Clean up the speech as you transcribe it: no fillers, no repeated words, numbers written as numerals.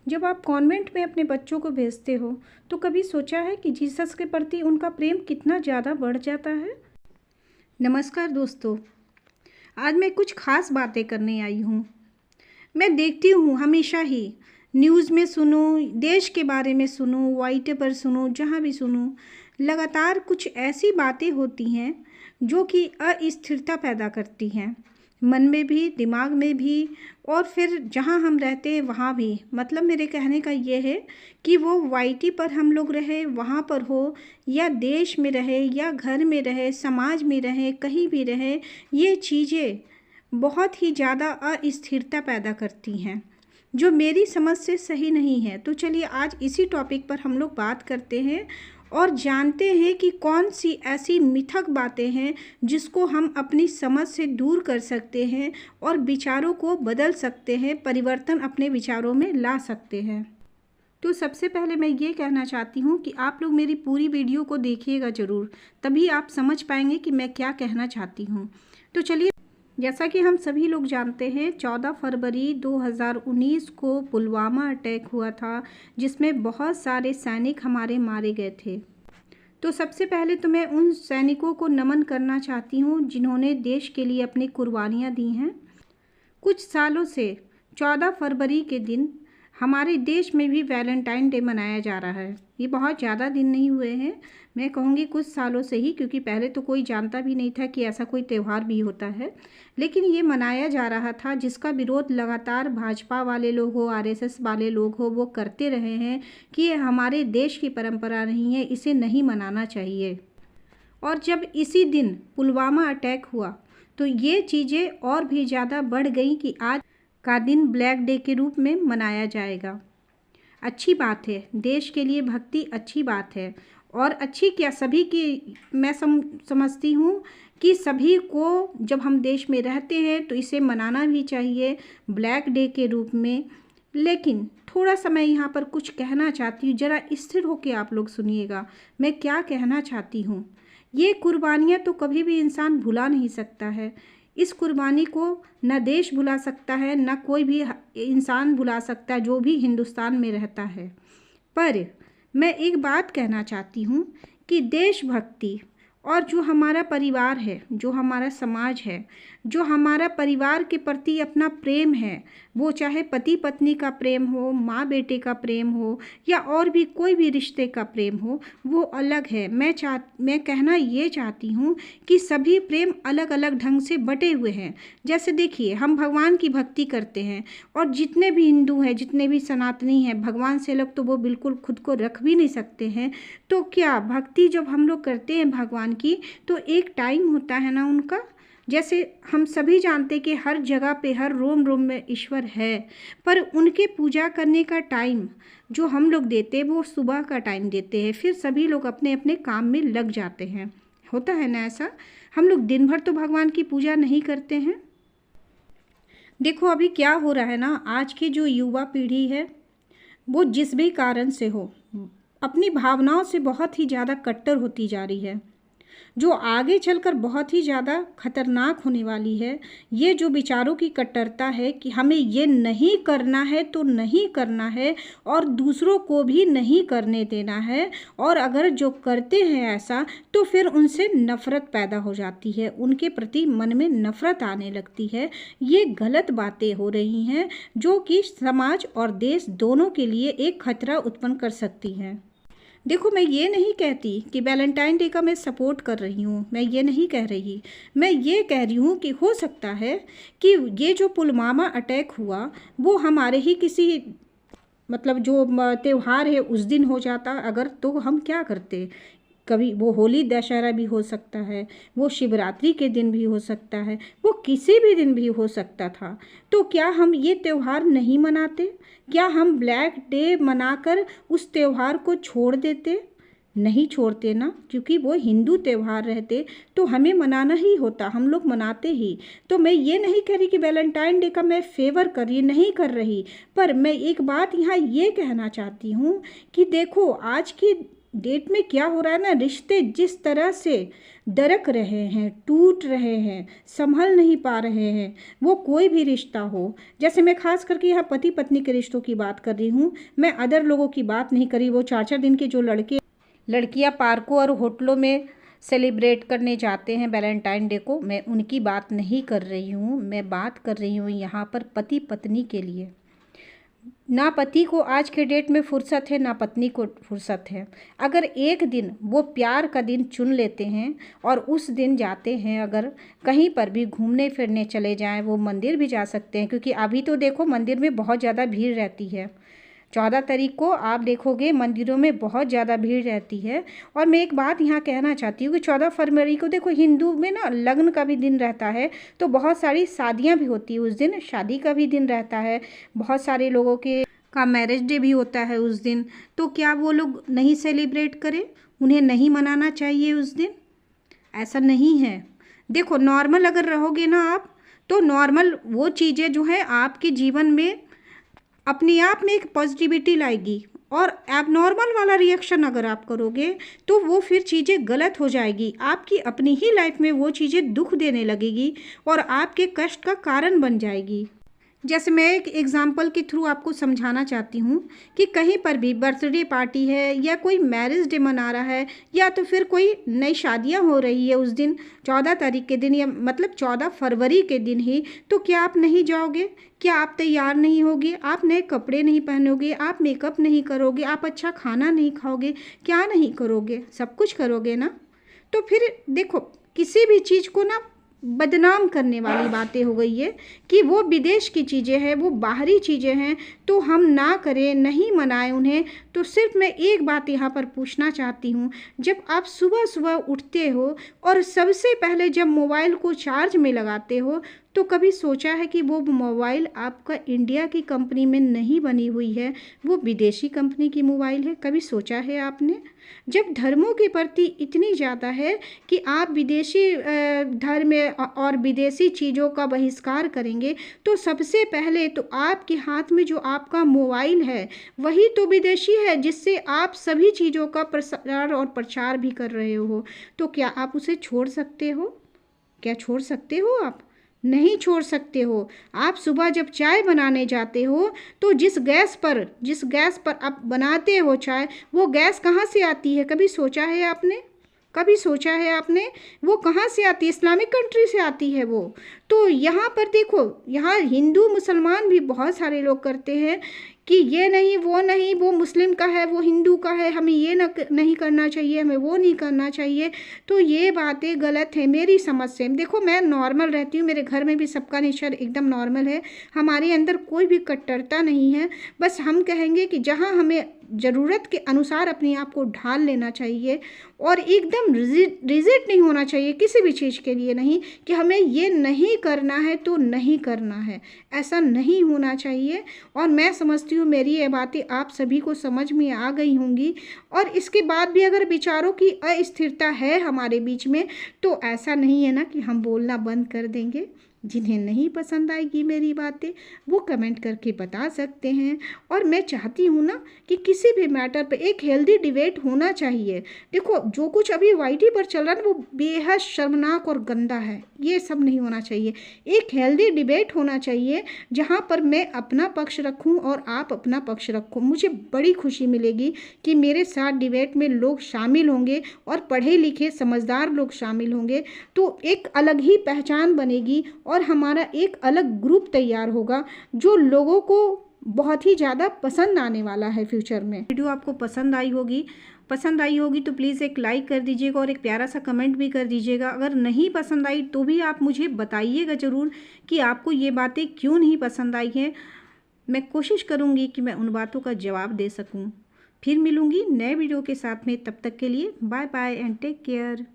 जब आप कॉन्वेंट में अपने बच्चों को भेजते हो तो कभी सोचा है कि जीसस के प्रति उनका प्रेम कितना ज़्यादा बढ़ जाता है। नमस्कार दोस्तों, आज मैं कुछ खास बातें करने आई हूँ। मैं देखती हूँ हमेशा ही न्यूज़ में सुनूँ, देश के बारे में सुनूँ, वाईटे पर सुनूँ, जहाँ भी सुनूँ, लगातार कुछ ऐसी बातें होती हैं जो कि अस्थिरता पैदा करती हैं, मन में भी, दिमाग में भी, और फिर जहाँ हम रहते हैं वहाँ भी। मतलब मेरे कहने का ये है कि वो वाईटी पर हम लोग रहे, वहाँ पर हो, या देश में रहे, या घर में रहे, समाज में रहे, कहीं भी रहे, ये चीज़ें बहुत ही ज़्यादा अस्थिरता पैदा करती हैं जो मेरी समझ से सही नहीं है। तो चलिए आज इसी टॉपिक पर हम लोग बात करते हैं और जानते हैं कि कौन सी ऐसी मिथक बातें हैं जिसको हम अपनी समझ से दूर कर सकते हैं और विचारों को बदल सकते हैं, परिवर्तन अपने विचारों में ला सकते हैं। तो सबसे पहले मैं ये कहना चाहती हूँ कि आप लोग मेरी पूरी वीडियो को देखिएगा ज़रूर, तभी आप समझ पाएंगे कि मैं क्या कहना चाहती हूँ। तो चलिए, जैसा कि हम सभी लोग जानते हैं 14 फरवरी 2019 को पुलवामा अटैक हुआ था, जिसमें बहुत सारे सैनिक हमारे मारे गए थे। तो सबसे पहले तो मैं उन सैनिकों को नमन करना चाहती हूँ जिन्होंने देश के लिए अपनी कुर्बानियाँ दी हैं। कुछ सालों से 14 फरवरी के दिन हमारे देश में भी वैलेंटाइन डे मनाया जा रहा है। ये बहुत ज़्यादा दिन नहीं हुए हैं, मैं कहूँगी कुछ सालों से ही, क्योंकि पहले तो कोई जानता भी नहीं था कि ऐसा कोई त्यौहार भी होता है। लेकिन ये मनाया जा रहा था, जिसका विरोध लगातार भाजपा वाले लोग हो, आरएसएस वाले लोग हो, वो करते रहे हैं कि ये हमारे देश की परंपरा नहीं है, इसे नहीं मनाना चाहिए। और जब इसी दिन पुलवामा अटैक हुआ तो ये चीज़ें और भी ज़्यादा बढ़ गई कि आज का दिन ब्लैक डे के रूप में मनाया जाएगा। अच्छी बात है, देश के लिए भक्ति अच्छी बात है। और अच्छी क्या, सभी की मैं समझती हूँ कि सभी को, जब हम देश में रहते हैं तो इसे मनाना भी चाहिए ब्लैक डे के रूप में। लेकिन थोड़ा सा मैं यहाँ पर कुछ कहना चाहती हूँ, ज़रा स्थिर होकर आप लोग सुनिएगा मैं क्या कहना चाहती हूँ। ये कुर्बानियाँ तो कभी भी इंसान भुला नहीं सकता है। इस कुर्बानी को न देश भुला सकता है, न कोई भी इंसान भुला सकता है जो भी हिंदुस्तान में रहता है। पर मैं एक बात कहना चाहती हूँ कि देशभक्ति और जो हमारा परिवार है, जो हमारा समाज है, जो हमारा परिवार के प्रति अपना प्रेम है, वो चाहे पति पत्नी का प्रेम हो, माँ बेटे का प्रेम हो, या और भी कोई भी रिश्ते का प्रेम हो, वो अलग है। मैं कहना ये चाहती हूँ कि सभी प्रेम अलग अलग ढंग से बटे हुए हैं। जैसे देखिए, हम भगवान की भक्ति करते हैं, और जितने भी हिंदू हैं, जितने भी सनातनी हैं, भगवान से अलग तो वो बिल्कुल खुद को रख भी नहीं सकते हैं। तो क्या भक्ति जब हम लोग करते हैं भगवान की, तो एक टाइम होता है ना उनका। जैसे हम सभी जानते कि हर जगह पे, हर रोम रोम में ईश्वर है, पर उनके पूजा करने का टाइम जो हम लोग देते हैं वो सुबह का टाइम देते हैं। फिर सभी लोग अपने अपने काम में लग जाते हैं, होता है ना ऐसा। हम लोग दिन भर तो भगवान की पूजा नहीं करते हैं। देखो अभी क्या हो रहा है ना, आज की जो युवा पीढ़ी है वो जिस भी कारण से हो, अपनी भावनाओं से बहुत ही ज़्यादा कट्टर होती जा रही है, जो आगे चलकर बहुत ही ज़्यादा खतरनाक होने वाली है। ये जो विचारों की कट्टरता है कि हमें ये नहीं करना है तो नहीं करना है, और दूसरों को भी नहीं करने देना है, और अगर जो करते हैं ऐसा तो फिर उनसे नफ़रत पैदा हो जाती है, उनके प्रति मन में नफ़रत आने लगती है। ये गलत बातें हो रही हैं जो कि समाज और देश दोनों के लिए एक खतरा उत्पन्न कर सकती हैं। देखो, मैं ये नहीं कहती कि वैलेंटाइन डे का मैं सपोर्ट कर रही हूँ, मैं ये नहीं कह रही। मैं ये कह रही हूँ कि हो सकता है कि ये जो पुलवामा अटैक हुआ वो हमारे ही किसी, मतलब जो त्यौहार है उस दिन हो जाता अगर, तो हम क्या करते। कभी वो होली दशहरा भी हो सकता है, वो शिवरात्रि के दिन भी हो सकता है, वो किसी भी दिन भी हो सकता था। तो क्या हम ये त्यौहार नहीं मनाते? क्या हम ब्लैक डे मनाकर उस त्यौहार को छोड़ देते? नहीं छोड़ते ना, क्योंकि वो हिंदू त्यौहार रहते तो हमें मनाना ही होता, हम लोग मनाते ही। तो मैं ये नहीं कह रही कि वैलेंटाइन डे का मैं फेवर कर रही, नहीं कर रही, पर मैं एक बात यहाँ ये कहना चाहती हूँ कि देखो आज की डेट में क्या हो रहा है ना, रिश्ते जिस तरह से दरक रहे हैं, टूट रहे हैं, संभल नहीं पा रहे हैं, वो कोई भी रिश्ता हो। जैसे मैं खास करके यहाँ पति पत्नी के रिश्तों की बात कर रही हूँ, मैं अदर लोगों की बात नहीं करी। वो 4-4 दिन के जो लड़कियाँ पार्कों और होटलों में सेलिब्रेट करने जाते हैं वैलेंटाइन डे को, मैं उनकी बात नहीं कर रही हूँ। मैं बात कर रही हूँ यहाँ पर पति पत्नी के लिए। ना पति को आज के डेट में फुर्सत है, ना पत्नी को फुर्सत है। अगर एक दिन वो प्यार का दिन चुन लेते हैं और उस दिन जाते हैं, अगर कहीं पर भी घूमने फिरने चले जाएं, वो मंदिर भी जा सकते हैं, क्योंकि अभी तो देखो मंदिर में बहुत ज़्यादा भीड़ रहती है। 14 तारीख को आप देखोगे मंदिरों में बहुत ज़्यादा भीड़ रहती है। और मैं एक बात यहाँ कहना चाहती हूँ कि 14 फरवरी को देखो हिंदू में ना लग्न का भी दिन रहता है, तो बहुत सारी शादियाँ भी होती है उस दिन, शादी का भी दिन रहता है। बहुत सारे लोगों का मैरिज डे भी होता है उस दिन। तो क्या वो लोग नहीं सेलिब्रेट करें? उन्हें नहीं मनाना चाहिए उस दिन? ऐसा नहीं है। देखो नॉर्मल अगर रहोगे ना आप, तो नॉर्मल वो चीज़ें जो है आपके जीवन में अपने आप में एक पॉजिटिविटी लाएगी। और एबनॉर्मल वाला रिएक्शन अगर आप करोगे तो वो फिर चीज़ें गलत हो जाएगी। आपकी अपनी ही लाइफ में वो चीज़ें दुख देने लगेगी और आपके कष्ट का कारण बन जाएगी। जैसे मैं एक एग्ज़ाम्पल के थ्रू आपको समझाना चाहती हूँ कि कहीं पर भी बर्थडे पार्टी है या कोई मैरिज डे मना रहा है या तो फिर कोई नई शादियाँ हो रही है उस दिन 14 तारीख के दिन, या मतलब 14 फरवरी के दिन ही, तो क्या आप नहीं जाओगे? क्या आप तैयार नहीं होगे? आप नए कपड़े नहीं पहनोगे? आप मेकअप नहीं करोगे? आप अच्छा खाना नहीं खाओगे? क्या नहीं करोगे? सब कुछ करोगे ना। तो फिर देखो किसी भी चीज़ को ना बदनाम करने वाली बातें हो गई है कि वो विदेश की चीज़ें हैं, वो बाहरी चीज़ें हैं, तो हम ना करें, नहीं मनाएं उन्हें। तो सिर्फ मैं एक बात यहाँ पर पूछना चाहती हूँ, जब आप सुबह सुबह उठते हो और सबसे पहले जब मोबाइल को चार्ज में लगाते हो, तो कभी सोचा है कि वो मोबाइल आपका इंडिया की कंपनी में नहीं बनी हुई है, वो विदेशी कंपनी की मोबाइल है? कभी सोचा है आपने? जब धर्मों के प्रति इतनी ज़्यादा है कि आप विदेशी धर्म और विदेशी चीज़ों का बहिष्कार करेंगे, तो सबसे पहले तो आपके हाथ में जो आपका मोबाइल है वही तो विदेशी है, जिससे आप सभी चीज़ों का प्रसार और प्रचार भी कर रहे हो। तो क्या आप उसे छोड़ सकते हो? क्या छोड़ सकते हो आप? नहीं छोड़ सकते हो। आप सुबह जब चाय बनाने जाते हो तो जिस गैस पर आप बनाते हो चाय, वो गैस कहाँ से आती है? कभी सोचा है आपने? कभी सोचा है आपने? वो कहाँ से आती है? इस्लामिक कंट्री से आती है वो। तो यहाँ पर देखो, यहाँ हिंदू मुसलमान भी बहुत सारे लोग करते हैं कि ये नहीं, वो मुस्लिम का है, वो हिंदू का है, हमें ये नहीं करना चाहिए, हमें वो नहीं करना चाहिए। तो ये बातें गलत है मेरी समझ से। देखो मैं नॉर्मल रहती हूँ, मेरे घर में भी सबका नेचर एकदम नॉर्मल है, हमारे अंदर कोई भी कट्टरता नहीं है। बस हम कहेंगे कि जहाँ हमें ज़रूरत के अनुसार अपने आप को ढाल लेना चाहिए और एकदम रिजिड नहीं होना चाहिए किसी भी चीज़ के लिए, नहीं कि हमें ये नहीं करना है तो नहीं करना है, ऐसा नहीं होना चाहिए। और मैं समझती हूँ मेरी ये बातें आप सभी को समझ में आ गई होंगी। और इसके बाद भी अगर विचारों की अस्थिरता है हमारे बीच में, तो ऐसा नहीं है ना कि हम बोलना बंद कर देंगे। जिन्हें नहीं पसंद आएगी मेरी बातें वो कमेंट करके बता सकते हैं। और मैं चाहती हूँ ना कि किसी भी मैटर पे एक हेल्दी डिबेट होना चाहिए। देखो जो कुछ अभी वाईटी पर चल रहा है ना, वो बेहद शर्मनाक और गंदा है, ये सब नहीं होना चाहिए। एक हेल्दी डिबेट होना चाहिए जहाँ पर मैं अपना पक्ष रखूँ और आप अपना पक्ष रखो। मुझे बड़ी खुशी मिलेगी कि मेरे साथ डिबेट में लोग शामिल होंगे और पढ़े लिखे समझदार लोग शामिल होंगे, तो एक अलग ही पहचान बनेगी और हमारा एक अलग ग्रुप तैयार होगा जो लोगों को बहुत ही ज़्यादा पसंद आने वाला है फ्यूचर में। वीडियो आपको पसंद आई होगी तो प्लीज़ एक लाइक कर दीजिएगा और एक प्यारा सा कमेंट भी कर दीजिएगा। अगर नहीं पसंद आई तो भी आप मुझे बताइएगा ज़रूर कि आपको ये बातें क्यों नहीं पसंद आई हैं। मैं कोशिश करूँगी कि मैं उन बातों का जवाब दे सकूँ। फिर मिलूँगी नए वीडियो के साथ में, तब तक के लिए bye bye and take care.